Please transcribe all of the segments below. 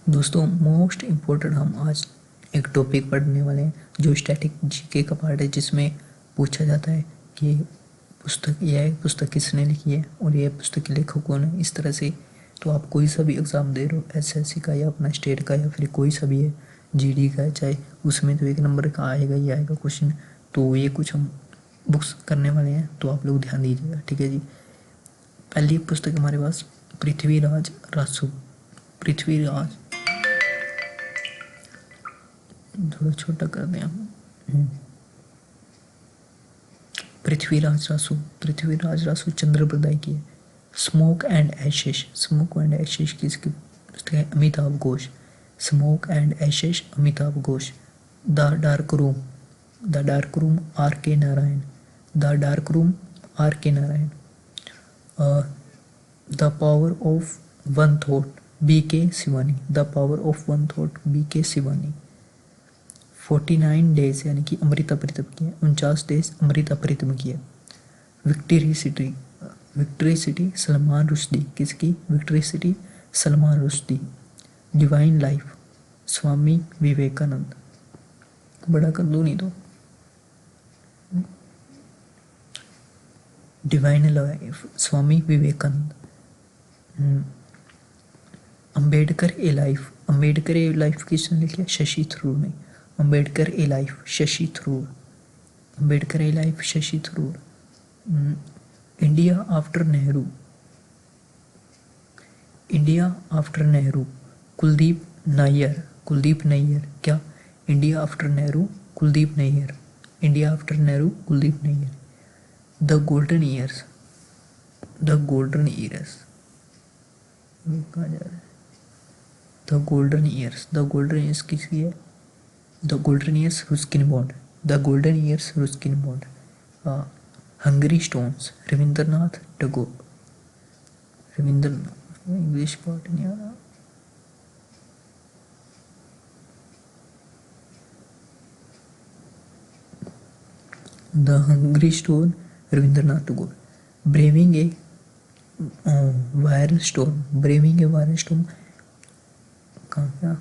दोस्तों most important हम आज एक टॉपिक पढ़ने वाले हैं जो स्टैटिक जीके का पार्ट है, जिसमें पूछा जाता है कि यह पुस्तक किसने लिखी है और यह पुस्तक के लेखक कौन है। इस तरह से तो आप कोई सा भी एग्ज़ाम दे रहे हो, एसएससी का या अपना स्टेट का या फिर कोई सा भी है, जीडी का है चाहे, उसमें तो 1 नंबर का आएगा ही आएगा क्वेश्चन। तो ये कुछ हम बुक्स करने वाले हैं, तो आप लोग ध्यान दीजिएगा, ठीक है जी। पहली पुस्तक हमारे पास पृथ्वीराज रासू। पृथ्वीराज थोड़ा छोटा कर दें हम। पृथ्वीराज रासू चंद्रप्रदाय की है। स्मोक एंड एशेस किसकी पुस्तक है? Amitabh Ghosh. Smoke and ashes Amitabh Ghosh. The dark room R K Narayan. The dark room R K Narayan. The power of one thought B K Shivani. The power of one thought B K Shivani. 49 days यानी कि अमृता प्रीतम की है। 49 days Amrita Pritam की है। Victory city Salman Rushdie. किसकी? Victory city Salman Rushdie. Divine life Swami Vivekananda. बड़ा कर दो नहीं तो। Divine life Swami Vivekananda. Ambedkar a life किसने लिखी है? शशि थरूर ने। Ambedkar a life Shashi Tharoor. India after Nehru Kuldip Nayar. क्या? India after Nehru Kuldip Nayar. The golden years कहाँ जा रहा है? द गोल्डन ईयर्स किसकी है? The golden years Ruskin Bond. Hungry stones Rabindranath Tagore. English part नहीं आ रहा। The hungry stone Rabindranath Tagore. Braving a viral stone कहाँ गया?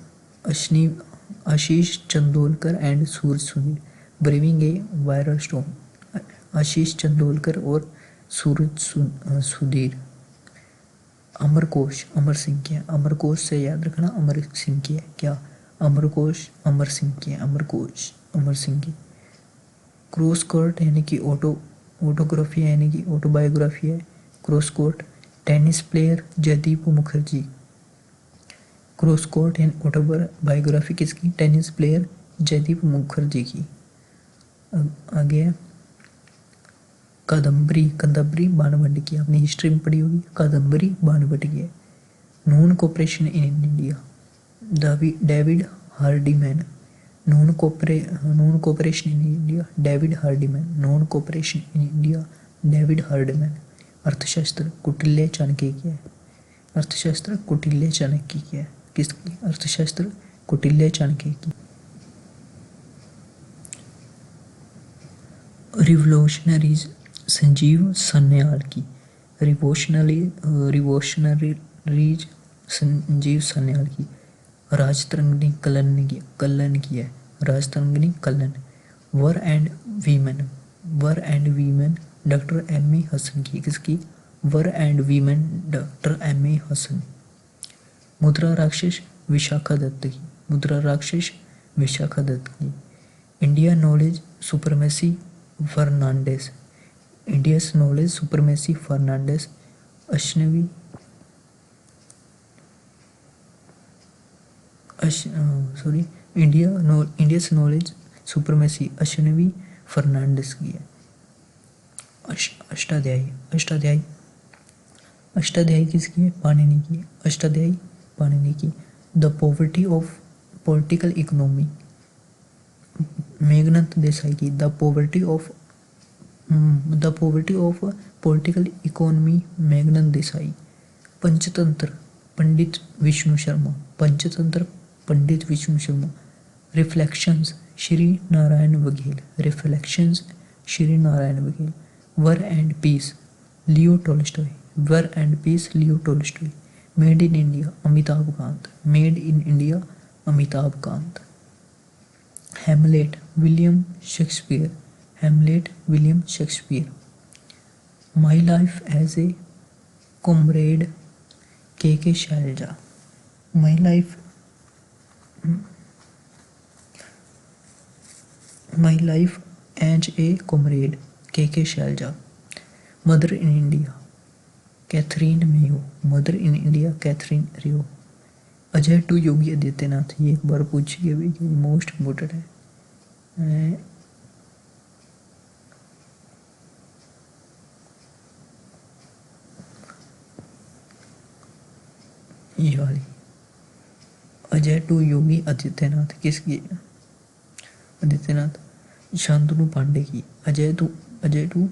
Ashish Chandolkar and Suraj Sudhir. Braving a viral stone Ashish Chandolkar और सूरज सुधीर। अमरकोश अमर सिंह की है। अमरकोश से याद रखना, अमर सिंह की है। क्या? अमरकोश अमर सिंह की है। क्रॉस कोर्ट यानी कि ऑटोग्राफी यानी कि ऑटोबायोग्राफी है। Cross court tennis player Jaideep Mukherjee. Cross court यानी ऑटोबायोग्राफी किसकी? टेनिस प्लेयर जयदीप मुखर्जी की। आगे कादम्बरी बाणभट्ट की। आपने हिस्ट्री में पढ़ी होगी, कादम्बरी बाणभट्ट की है। Non cooperation in India David Hardiman. Non cooperation in India David Hardman. Arthashastra Kautilya Chanakya की है। किसकी? अर्थशास्त्र कौटिल्य चाणक्य की। रिवोल्यूशनरीज संजीव सान्याल की। रिवोल्यूशनरीज संजीव सान्याल की। राजतरंगिणी कल्लन की है। Rajatarangini Kallan. War and women doctor M A. Hasan की। किसकी? War and women doctor M A. Hasan. Mudra Rakshasa Vishakha Datta की। India knowledge supremacy Fernandes. India's knowledge supremacy Ashwini Fernandes की है। अष्टाध्यायी किसकी है? पाणिनि की। The poverty of political economy Meghnad Desai की। The poverty of political economy Meghnad Desai. Panchatantra Pandit Vishnu Sharma. Reflections Shri Narayan Baghel. War and peace Leo Tolstoy. Made in India Amitabh Kant, made in India Amitabh Kant. Hamlet William Shakespeare, Hamlet William Shakespeare. My life as a comrade K Shailaja, my life as a comrade K Shailaja. Mother in India Katherine Mayo, mother in India Katherine Rio. Ajay to Yogi Adityanath, ये एक बार पूछी गई भी, most important है। ये वाली Ajay to Yogi Adityanath किसकी है? आदित्यनाथ शांतनु पांडे की। अजय टू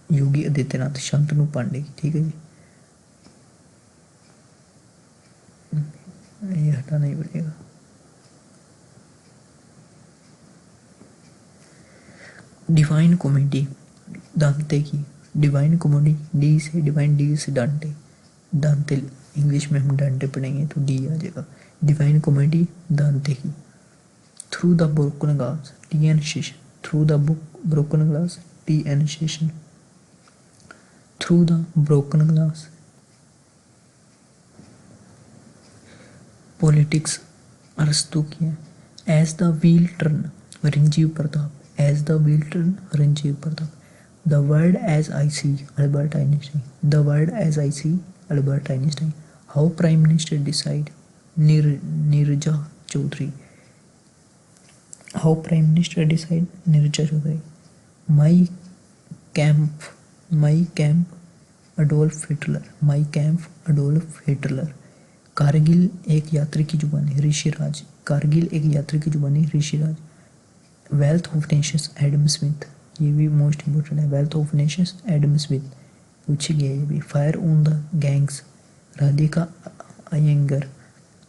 योगी आदित्यनाथ शांतनु पांडे की, ठीक है जी। ये हटाना ही पड़ेगा। डिवाइन कॉमेडी दांते की, डिवाइन कॉमेडी डी से डिवाइन, डी से डांटे, दांते इंग्लिश में हम डांटे पढ़ेंगे तो डी आ जाएगा। डिवाइन कॉमेडी दांते की। Through the broken glass T N Seshan, through the broken glass T N Seshan. Through the broken glass. Politics अरस्तु की है। As the wheel turn Ranjiv Pratap, as the wheel turn Ranjiv Pratap. The world as I see Albert Einstein, the world as I see Albert Einstein. How prime minister decide Neerja Chaudhary, how prime minister decide Neerja Chaudhary. My camp Adolf Hitler, my camp Adolf Hitler. Kargil एक यात्री की जुबानी ऋषिराज, कारगिल एक यात्री की जुबानी Rishiraj. Wealth of nations Adam Smith, ये भी मोस्ट इम्पोर्टेंट है। Wealth of nations Adam Smith पूछी गई है ये भी। Fire on the Ganges Radhika Iyengar,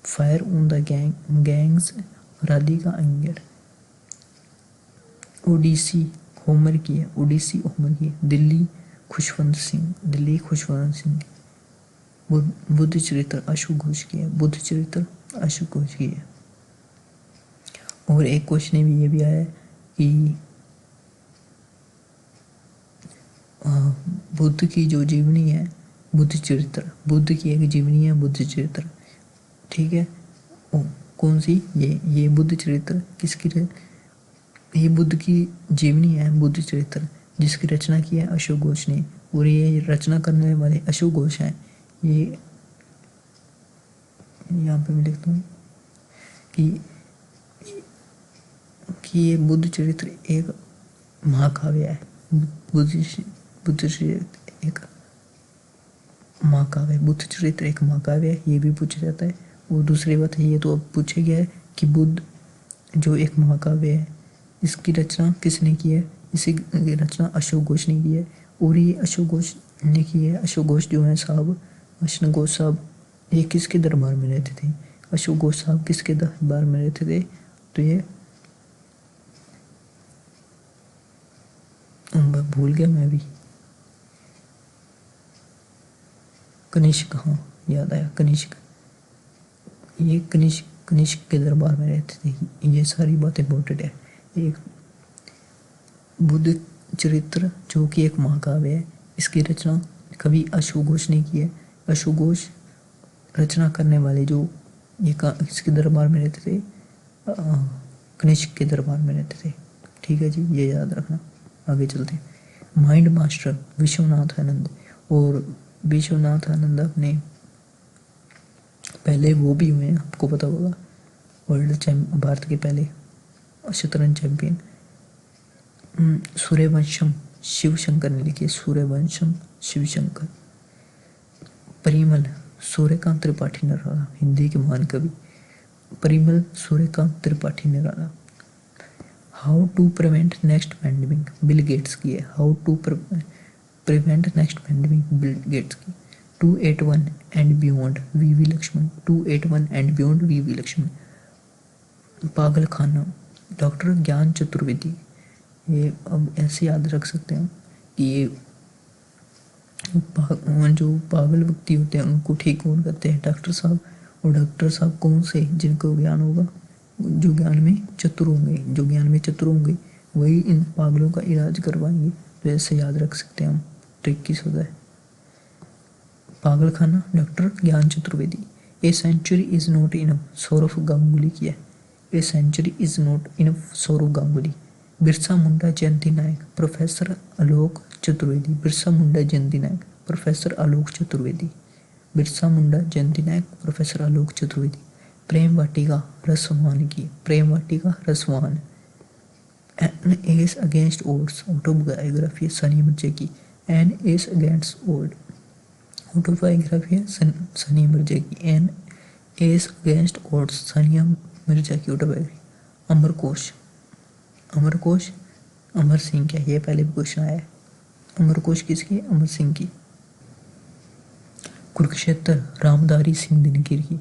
fire on the Ganges Radhika Iyengar. Odyssey Homer की है, ओडिसी होमर की है। दिल्ली खुशवंत सिंह, दिल्ली खुशवंत सिंह। बुद्ध चरित्र अशोक घोष की है, बुद्ध चरित्र अशोक घोष की है। और एक क्वेश्चन भी ये भी आया है कि बुद्ध की जो जीवनी है बुद्ध चरित्र, बुद्ध की एक जीवनी है बुद्ध चरित्र, ठीक है। कौन सी? ये बुद्ध चरित्र किसकी है? ये बुद्ध की जीवनी है बुद्ध चरित्र, जिसकी रचना की है अशोक घोष ने। और ये रचना करने वाले अशोक घोष हैं। ये यहाँ पे मैं लिखता हूँ कि ये बुद्ध चरित्र एक महाकाव्य है। बुद्ध चरित्र एक महाकाव्य, बुद्ध चरित्र एक महाकाव्य है, ये भी पूछा जाता है। और दूसरी बात है, ये तो अब पूछा गया है कि बुद्ध जो एक महाकाव्य है, इसकी रचना किसने की है? इसी रचना अशोक घोष ने की है। और ये अशोक घोष ने की है। अशोक घोष जो है साहब, अशोक घोष साहब ये किसके दरबार में रहते थे? अशोक घोष साहब किसके दरबार में रहते थे? तो ये भूल गया मैं भी। कनिष्क, हाँ याद आया, कनिष्क। ये कनिष्क के दरबार में रहते थे। ये सारी बातें इम्पोर्टेंट है। एक बुद्ध चरित्र जो कि एक महाकाव्य है, इसकी रचना कवि अशोक घोष ने की है। अशोक घोष रचना करने वाले जो ये इसके दरबार में रहते थे, कनिष्क के दरबार में रहते थे, ठीक है जी, ये याद रखना। आगे चलते हैं। Mind master Vishwanath Anand. और विश्वनाथ आनंद अपने पहले वो भी हुए हैं, आपको पता होगा, भारत के पहले शतरंज चैंपियन। सूर्यवंशम शिवशंकर ने लिखी है, सूर्यवंशम शिवशंकर। परिमल सूर्यकांत त्रिपाठी निराला, हिंदी के महान कवि Parimal Suryakant Tripathi Nirala. How to prevent next pandemic Bill Gates की है। How to prevent next pandemic Bill Gates की। 281 and beyond VV Laxman, 281 and beyond VV Laxman. Pagal Khana doctor Gyan Chaturvedi. ये अब ऐसे याद रख सकते हैं कि ये जो पागल व्यक्ति होते हैं उनको ठीक कौन करते हैं? डॉक्टर साहब। और डॉक्टर साहब कौन से? जिनको ज्ञान होगा, जो ज्ञान में चतुर होंगे। जो ज्ञान में चतुर होंगे वही इन पागलों का इलाज करवाएंगे। तो ऐसे याद रख सकते हैं हम। ट्रिक किस होता है? पागल Khana, doctor Gyan Chaturvedi. A century is not enough, Sourav Ganguly की है। A century is not enough, Sourav Ganguly. Birsa Munda Jayanti Nayak, professor Alok Chaturvedi. Birsa Munda Jayanti Nayak, professor Alok Chaturvedi. Birsa Munda Jayanti Nayak, professor Alok Chaturvedi. Prem Vatika Raswan की, Prem Vatika Raswan. N S against odds, autobiography Sunny Mirza की। N S against ode, autobiography Sunny Mirza की। N S against odds, Sania Mirza की ऑटोबायोग्राफी। अमरकोश, अमरकोश अमर सिंह का, ये पहले भी क्वेश्चन आया है। अमरकोश किसकी? अमर सिंह की। कुरुक्षेत्र रामधारी सिंह दिनकर की।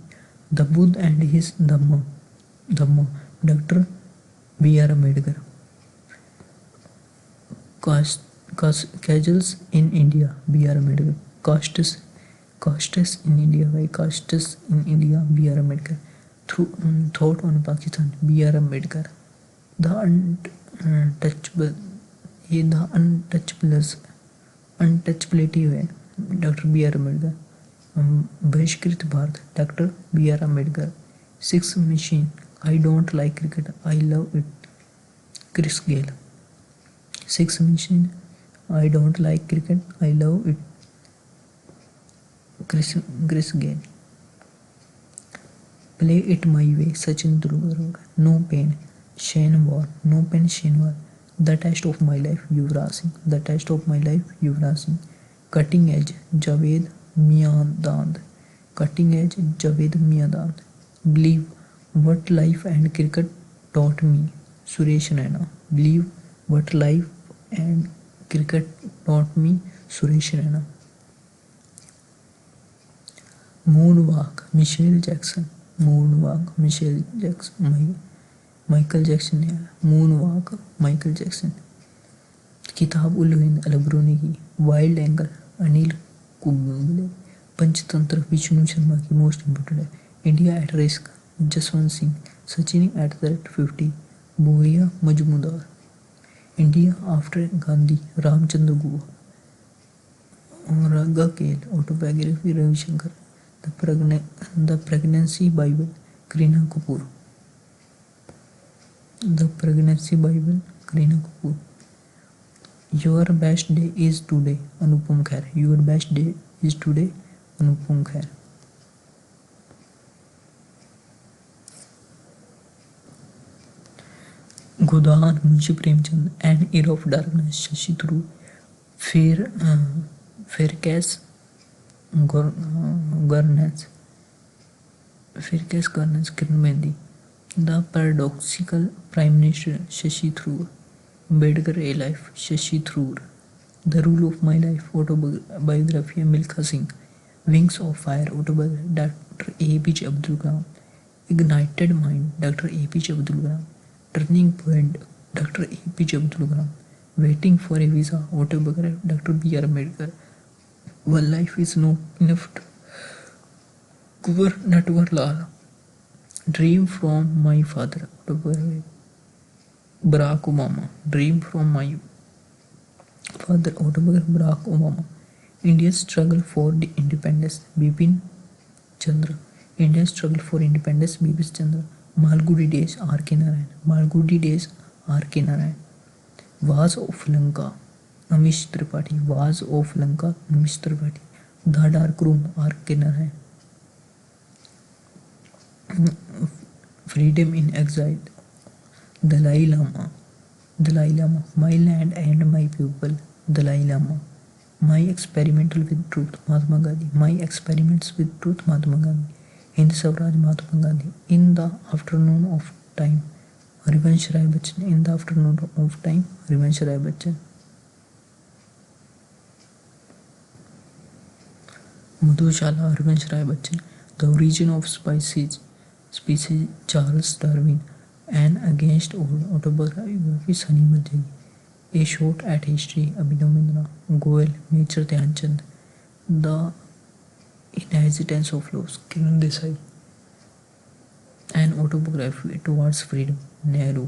The Buddha and his Dhamma, Dhamma doctor B R Ambedkar. Castes in India, B R Ambedkar. Castes, castes in India, भाई castes in India, B R Ambedkar. Thought on Pakistan, B R Ambedkar. The untouchable, ये द अनटचबल्स, अनटचबिलिटी है doctor B R Ambedkar. Bahishkrit Bharat, doctor B R Ambedkar. Six machine, I don't like cricket, I love it, Chris Gayle. Six machine, I don't like cricket, I love it, Chris Gayle. Play it my way, Sachin Tendulkar. No pain Shane Warne, no pain Shane Warne. The test of my life, Yuvraj Singh. The test of my life, Yuvraj Singh. Cutting edge, Javed Miandad. Cutting edge, Javed Miandad. Believe what life and cricket taught me, Suresh Raina. Believe what life and cricket taught me, Suresh Raina. Moonwalk, Michael Jackson. Moonwalk, Michael Jackson. Michael Jackson ने moon walk, Michael Jackson. Kitab ul Hind Alberuni की। Wild angle, Anil Kumble. Panchatantra, Vishnu Sharma की। Most important है। India at risk, Jaswant Singh. Sachin at the rate 50, Boria Majumdar. India after Gandhi, Ramachandra Guha. Raga केल, autobiography Ravishankar. The pregnancy bible, Kareena Kapoor. The pregnancy bible, Kareena Kapoor. Your best day is today, Anupam Kher. Your best day is today, Anupam Kher. Godaan, Munshi Premchand. An year of darkness, Shashi Tharoor. Fearless governance, fearless governance, Kiran Bedi. The paradoxical prime minister, Shashi Tharoor. Ambedkar a life, Shashi Tharoor. The rule of my life, autobiography Milkha Singh. Wings of fire, autobiography doctor A P J Abdul Kalam. Ignited mind, doctor A P J Abdul Kalam. Turning point, doctor A P J Abdul Kalam. Waiting for a visa, autobiography doctor B R Ambedkar. One life is not enough, Kunwar Natwar Lal. Dream from my father, autobiography Barack Obama. Dream from my father, autobiography Barack Obama. India struggle for independence, Bipin Chandra. India struggle for independence, Bipin Chandra. Malgudi days, R K Narayan. Malgudi days, R K Narayan. War of Lanka, Amish Tripathi. War of Lanka, Amish Tripathi. The dark room, R K Narayan. Freedom in exile, Dalai Lama. Dalai Lama. My land and my people, Dalai Lama. My experimental with truth, Mahatma Gandhi. My experiments with truth, Mahatma Gandhi. Hind Swaraj, Mahatma Gandhi. In the afternoon of time, Harivansh Rai Bachchan. In the afternoon of time, Harivansh Rai Bachchan. Madhushala, Harivansh Rai Bachchan. The origin of species, Charles Darwin. An against all, autobiography Sunny Mirza की। A shot at history, Abhinav Bindra. Goal, major Dhyanchand. The inheritance of loss, Kiran Desai, an autobiography towards freedom, Nehru,